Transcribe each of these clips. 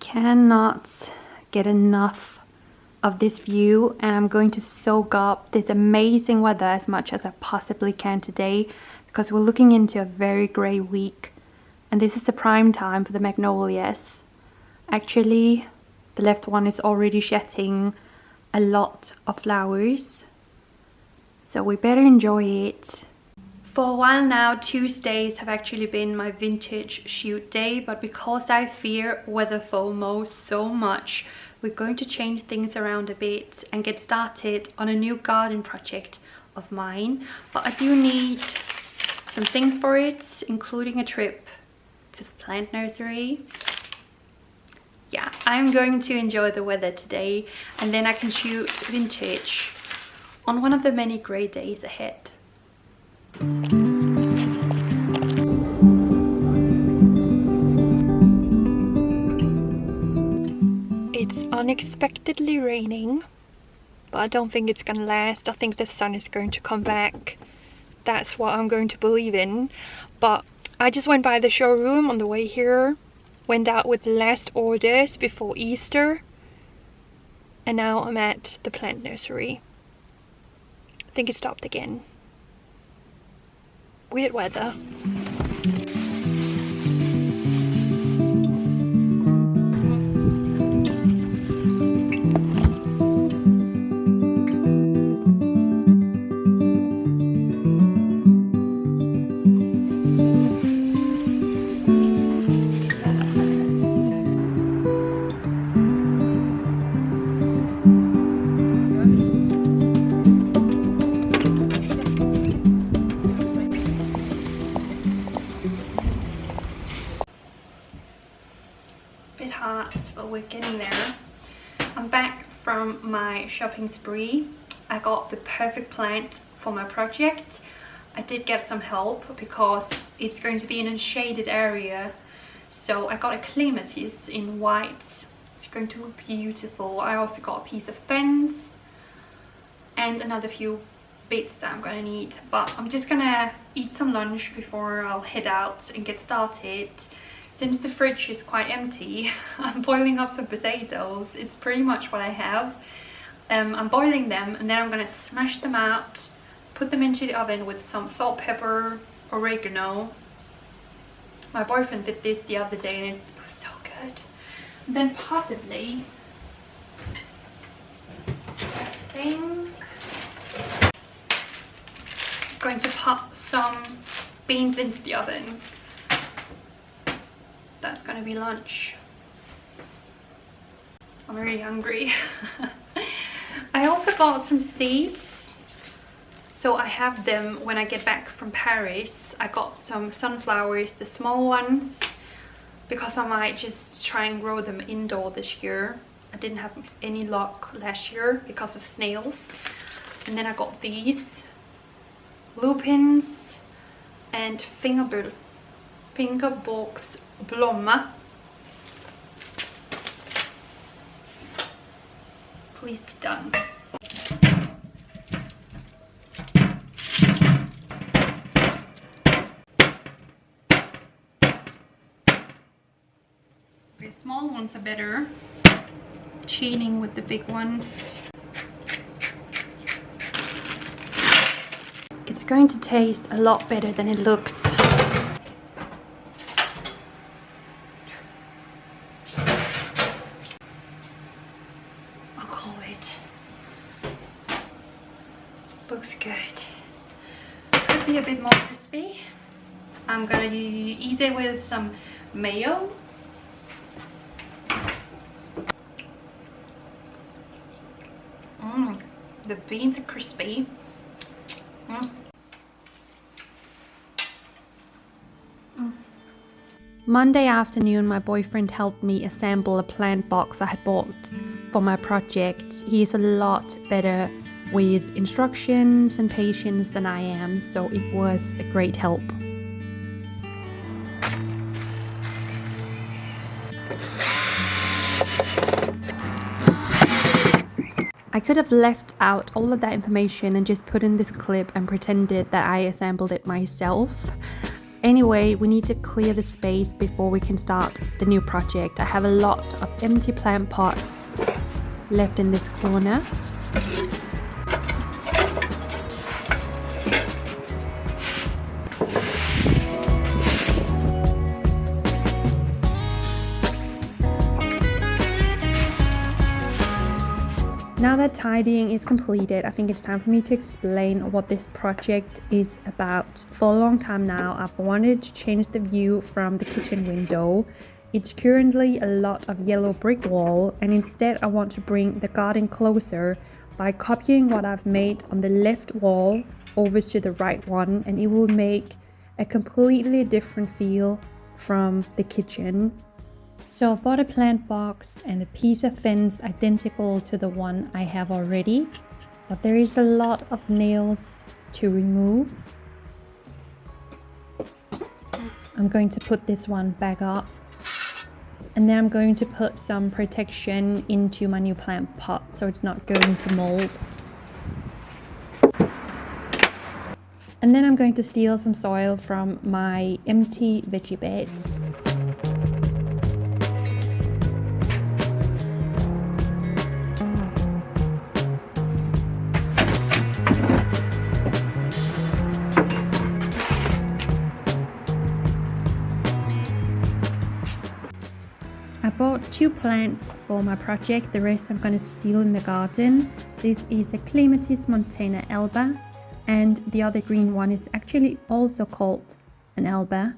cannot get enough of this view, and I'm going to soak up this amazing weather as much as I possibly can today, because we're looking into a very grey week, and this is the prime time for the magnolias. Actually, the left one is already shedding a lot of flowers, so we better enjoy it. For a while now, Tuesdays have actually been my vintage shoot day, but because I fear weather FOMO so much, we're going to change things around a bit and get started on a new garden project of mine. But I do need some things for it, including a trip to the plant nursery. Yeah, I'm going to enjoy the weather today, and then I can shoot vintage on one of the many grey days ahead. It's unexpectedly raining, but I don't think it's gonna last. I think the sun is going to come back. That's what I'm going to believe in. But I just went by the showroom on the way here, went out with the last orders before Easter, and now I'm at the plant nursery. I think it stopped again. Weird weather. Bit hot, but we're getting there. I'm back from my shopping spree. I got the perfect plant for my project. I did get some help because it's going to be in a shaded area, so I got a clematis in white. It's going to look beautiful. I also got a piece of fence and another few bits that I'm gonna need, but I'm just gonna eat some lunch before I'll head out and get started. Since the fridge is quite empty, I'm boiling up some potatoes. It's pretty much what I have. I'm boiling them, and then I'm gonna smash them out, put them into the oven with some salt, pepper, oregano. My boyfriend did this the other day and it was so good. And then possibly, I think, I'm going to pop some beans into the oven. That's gonna be lunch. I'm really hungry. I also got some seeds, so I have them when I get back from Paris. I got some sunflowers, the small ones, because I might just try and grow them indoor this year. I didn't have any luck last year because of snails. And then I got these lupins and fingerboksblomma. Please be done. The small ones are better. Cheating with the big ones. It's going to taste a lot better than it looks. I'll call it. Looks good. Could be a bit more crispy. I'm gonna eat it with some mayo. The beans are crispy. Monday afternoon, my boyfriend helped me assemble a plant box I had bought for my project. He's a lot better with instructions and patience than I am, so it was a great help. I could have left out all of that information and just put in this clip and pretended that I assembled it myself. Anyway, we need to clear the space before we can start the new project. I have a lot of empty plant pots left in this corner. Now that tidying is completed, I think it's time for me to explain what this project is about. For a long time now, I've wanted to change the view from the kitchen window. It's currently a lot of yellow brick wall, and instead I want to bring the garden closer by copying what I've made on the left wall over to the right one, and it will make a completely different feel from the kitchen. So I've bought a plant box and a piece of fence identical to the one I have already, but there is a lot of nails to remove. I'm going to put this one back up, and then I'm going to put some protection into my new plant pot so it's not going to mold. And then I'm going to steal some soil from my empty veggie beds. I bought 2 plants for my project, the rest I'm going to steal in the garden. This is a Clematis Montana Alba, and the other green one is actually also called an Alba.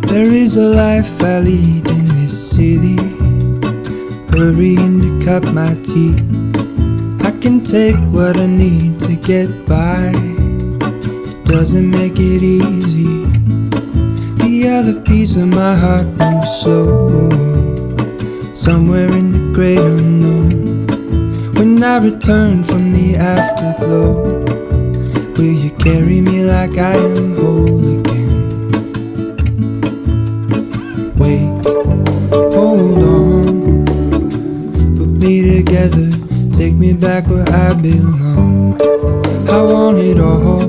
There is a life I lead in this city, hurrying to cup my tea. I can take what I need to get by. It doesn't make it easy. The other piece of my heart moves slow, somewhere in the great unknown. When I return from the afterglow, will you carry me like I am whole again? Wait, hold on, put me together, take me back where I belong. I want it all.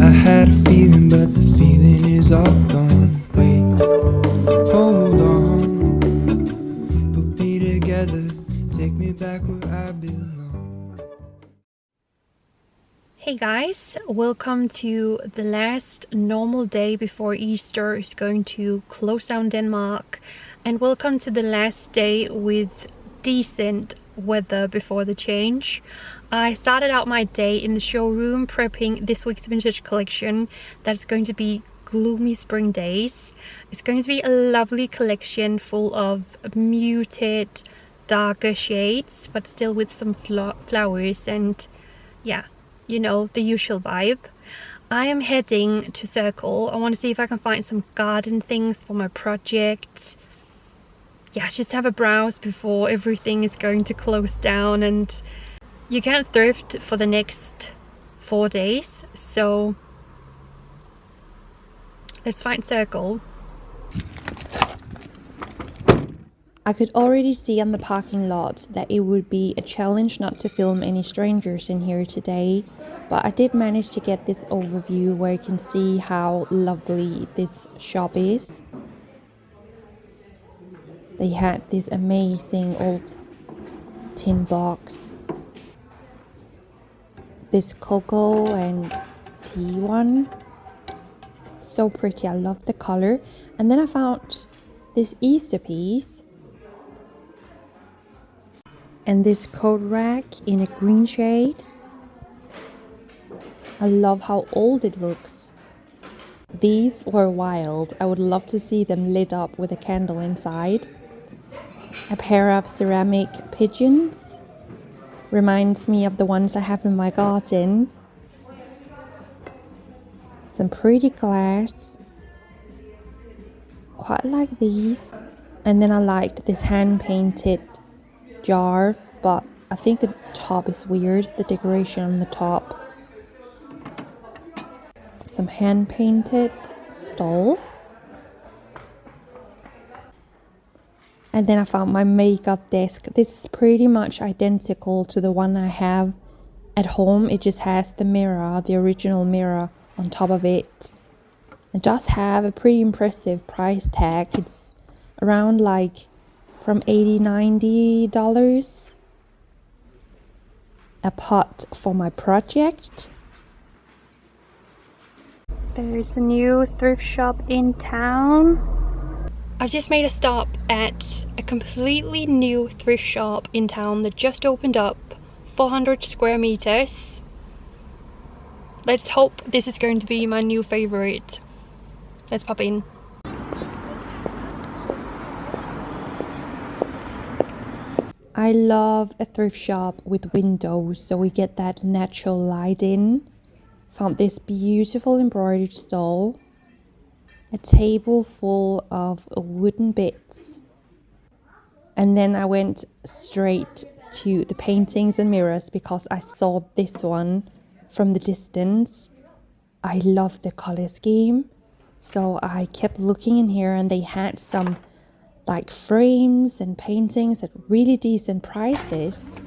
I had a feeling, but the feeling is all gone. Wait, hold on, put me together, take me back where I belong. Hey guys, welcome to the last normal day before Easter is going to close down Denmark, and welcome to the last day with decent weather before the change. I started out my day in the showroom prepping this week's vintage collection that's going to be gloomy spring days. It's going to be a lovely collection full of muted darker shades but still with some flowers and yeah, you know, the usual vibe. I am heading to Circle. I want to see if I can find some garden things for my project. Yeah, just have a browse before everything is going to close down, and you can't thrift for the next 4 days, so let's find Circle. I could already see on the parking lot that it would be a challenge not to film any strangers in here today, but I did manage to get this overview where you can see how lovely this shop is. They had this amazing old tin box, this cocoa and tea one, so pretty. I love the color. And then I found this Easter piece and this coat rack in a green shade. I love how old it looks. These were wild. I would love to see them lit up with a candle inside. A pair of ceramic pigeons. Reminds me of the ones I have in my garden. Some pretty glass. Quite like these. And then I liked this hand-painted jar, but I think the top is weird, the decoration on the top. Some hand-painted stalls. And then I found my makeup desk. This is pretty much identical to the one I have at home. It just has the mirror, the original mirror on top of it. It does have a pretty impressive price tag. It's around like from $80-90 a pot for my project. There's a new thrift shop in town. I just made a stop at a completely new thrift shop in town that just opened up, 400 square meters. Let's hope this is going to be my new favorite. Let's pop in. I love a thrift shop with windows so we get that natural light in. Found this beautiful embroidered stole. A table full of wooden bits. And then I went straight to the paintings and mirrors because I saw this one from the distance. I love the color scheme. So I kept looking in here and they had some like frames and paintings at really decent prices.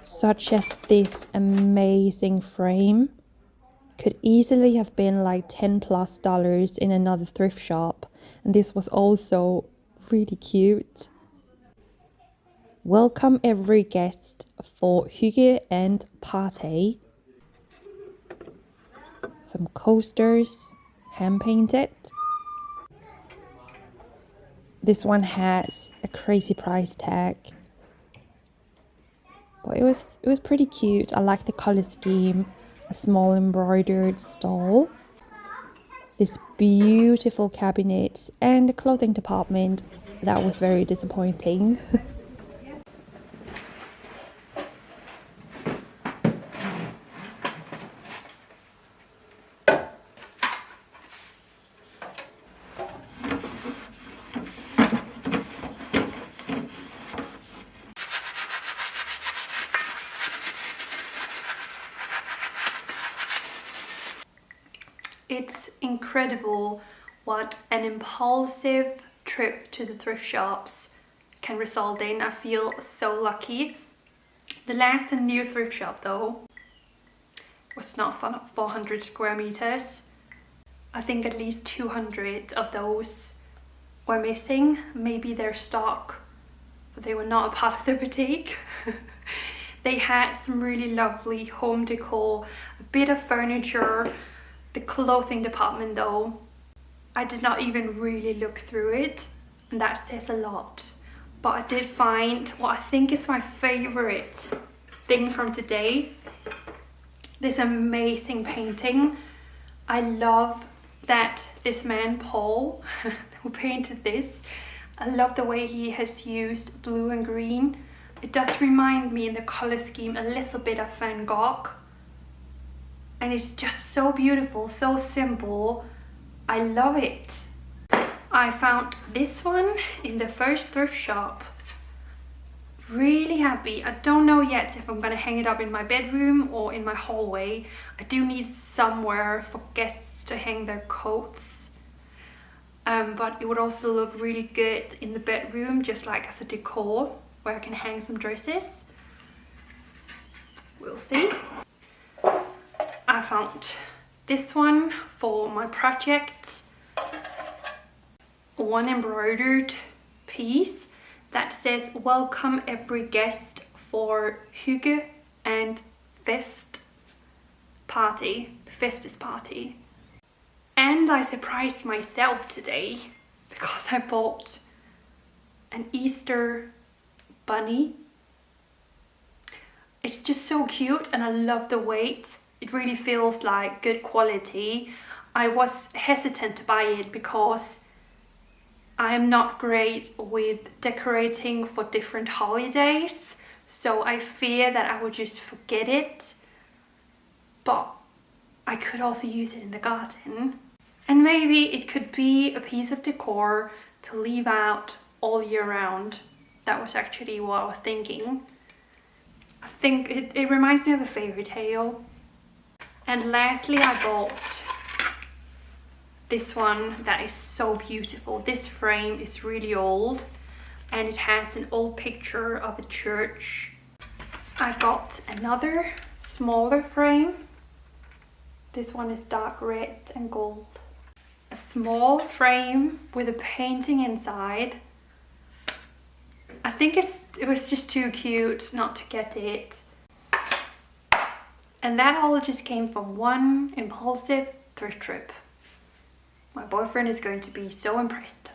Such as this amazing frame. Could easily have been like $10+ in another thrift shop. And this was also really cute. Welcome every guest for hygge and party. Some coasters, hand painted. This one has a crazy price tag. But it was pretty cute. I like the color scheme. A small embroidered stole. This beautiful cabinet and the clothing department. That was very disappointing. It's incredible what an impulsive trip to the thrift shops can result in. I feel so lucky. The last and new thrift shop though was not 400 square meters. I think at least 200 of those were missing. Maybe their stock, but they were not a part of the boutique. They had some really lovely home decor, a bit of furniture. The clothing department though, I did not even really look through it, and that says a lot. But I did find what I think is my favorite thing from today. This amazing painting. I love that this man, Paul, who painted this, I love the way he has used blue and green. It does remind me in the color scheme a little bit of Van Gogh. And it's just so beautiful, so simple. I love it. I found this one in the first thrift shop. Really happy. I don't know yet if I'm gonna hang it up in my bedroom or in my hallway. I do need somewhere for guests to hang their coats. But it would also look really good in the bedroom, just like as a decor, where I can hang some dresses. We'll see. I found this one for my project. One embroidered piece that says welcome every guest for hygge and fest party. Festus party. And I surprised myself today because I bought an Easter bunny. It's just so cute and I love the weight. It really feels like good quality. I was hesitant to buy it because I am not great with decorating for different holidays, so I fear that I would just forget it. But I could also use it in the garden. And maybe it could be a piece of decor to leave out all year round. That was actually what I was thinking. I think it reminds me of a fairy tale. And lastly, I bought this one that is so beautiful. This frame is really old and it has an old picture of a church. I got another smaller frame. This one is dark red and gold. A small frame with a painting inside. I think it was just too cute not to get it. And that all just came from one impulsive thrift trip. My boyfriend is going to be so impressed.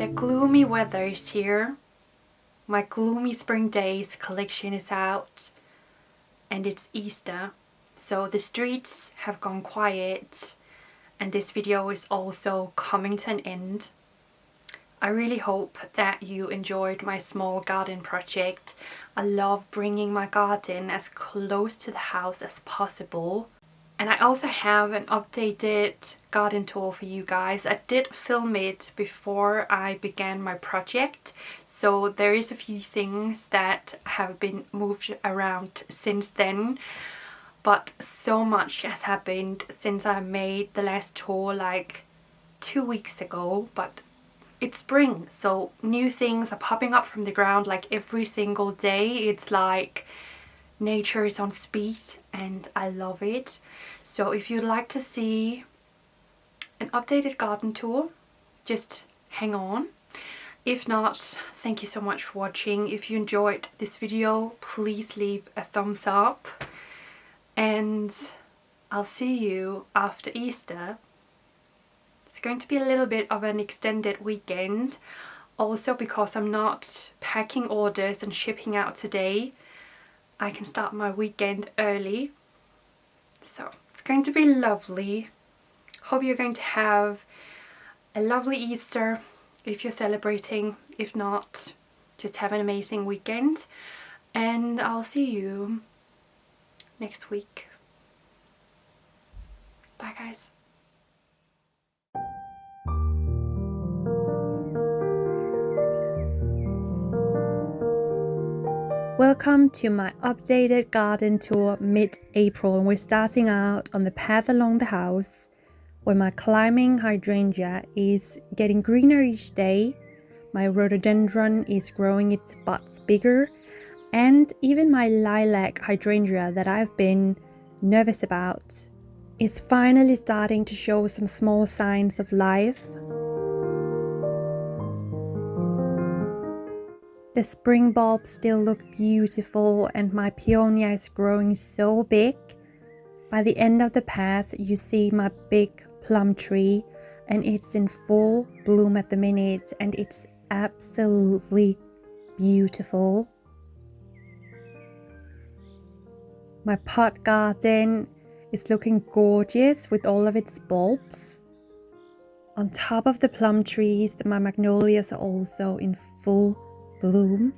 The gloomy weather is here. My gloomy spring days collection is out and it's Easter, so the streets have gone quiet and this video is also coming to an end. I really hope that you enjoyed my small garden project. I love bringing my garden as close to the house as possible. And I also have an updated garden tour for you guys. I did film it before I began my project, so there is a few things that have been moved around since then. But so much has happened since I made the last tour like 2 weeks ago. But it's spring, so new things are popping up from the ground like every single day. It's like nature is on speed and I love it. So if you'd like to see an updated garden tour, just hang on. If not, thank you so much for watching. If you enjoyed this video, please leave a thumbs up and I'll see you after Easter. It's going to be a little bit of an extended weekend, also because I'm not packing orders and shipping out today. I can start my weekend early, so it's going to be lovely. Hope you're going to have a lovely Easter if you're celebrating. If not, just have an amazing weekend and I'll see you next week. Bye guys. Welcome to my updated garden tour mid-April, and we're starting out on the path along the house where my climbing hydrangea is getting greener each day. My rhododendron is growing its buds bigger, and even my lilac hydrangea that I've been nervous about is finally starting to show some small signs of life. The spring bulbs still look beautiful and my peonia is growing so big. By the end of the path you see my big plum tree and it's in full bloom at the minute and it's absolutely beautiful. My pot garden is looking gorgeous with all of its bulbs. On top of the plum trees, my magnolias are also in full bloom,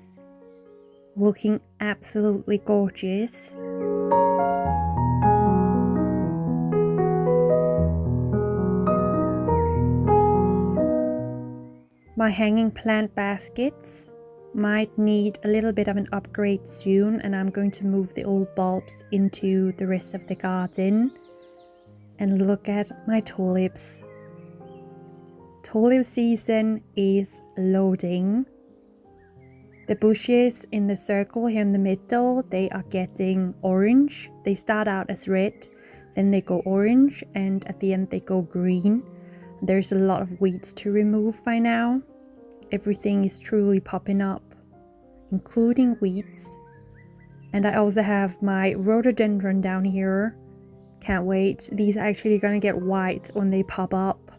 looking absolutely gorgeous. My hanging plant baskets might need a little bit of an upgrade soon, and I'm going to move the old bulbs into the rest of the garden. And look at my tulips. Tulip season is loading. The bushes in the circle here in the middle, they are getting orange. They start out as red, then they go orange, and at the end they go green. There's a lot of weeds to remove by now. Everything is truly popping up, including weeds. And I also have my rhododendron down here. Can't wait. These are actually gonna get white when they pop up.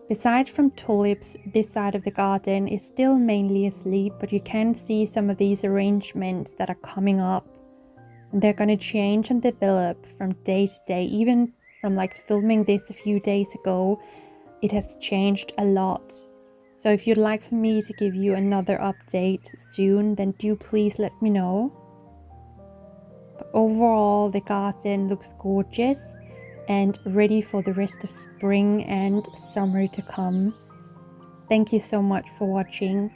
Aside from tulips, this side of the garden is still mainly asleep, but you can see some of these arrangements that are coming up. And they're gonna change and develop from day to day. Even from like filming this a few days ago, it has changed a lot. So if you'd like for me to give you another update soon, then do please let me know. But overall, the garden looks gorgeous and ready for the rest of spring and summer to come. Thank you so much for watching.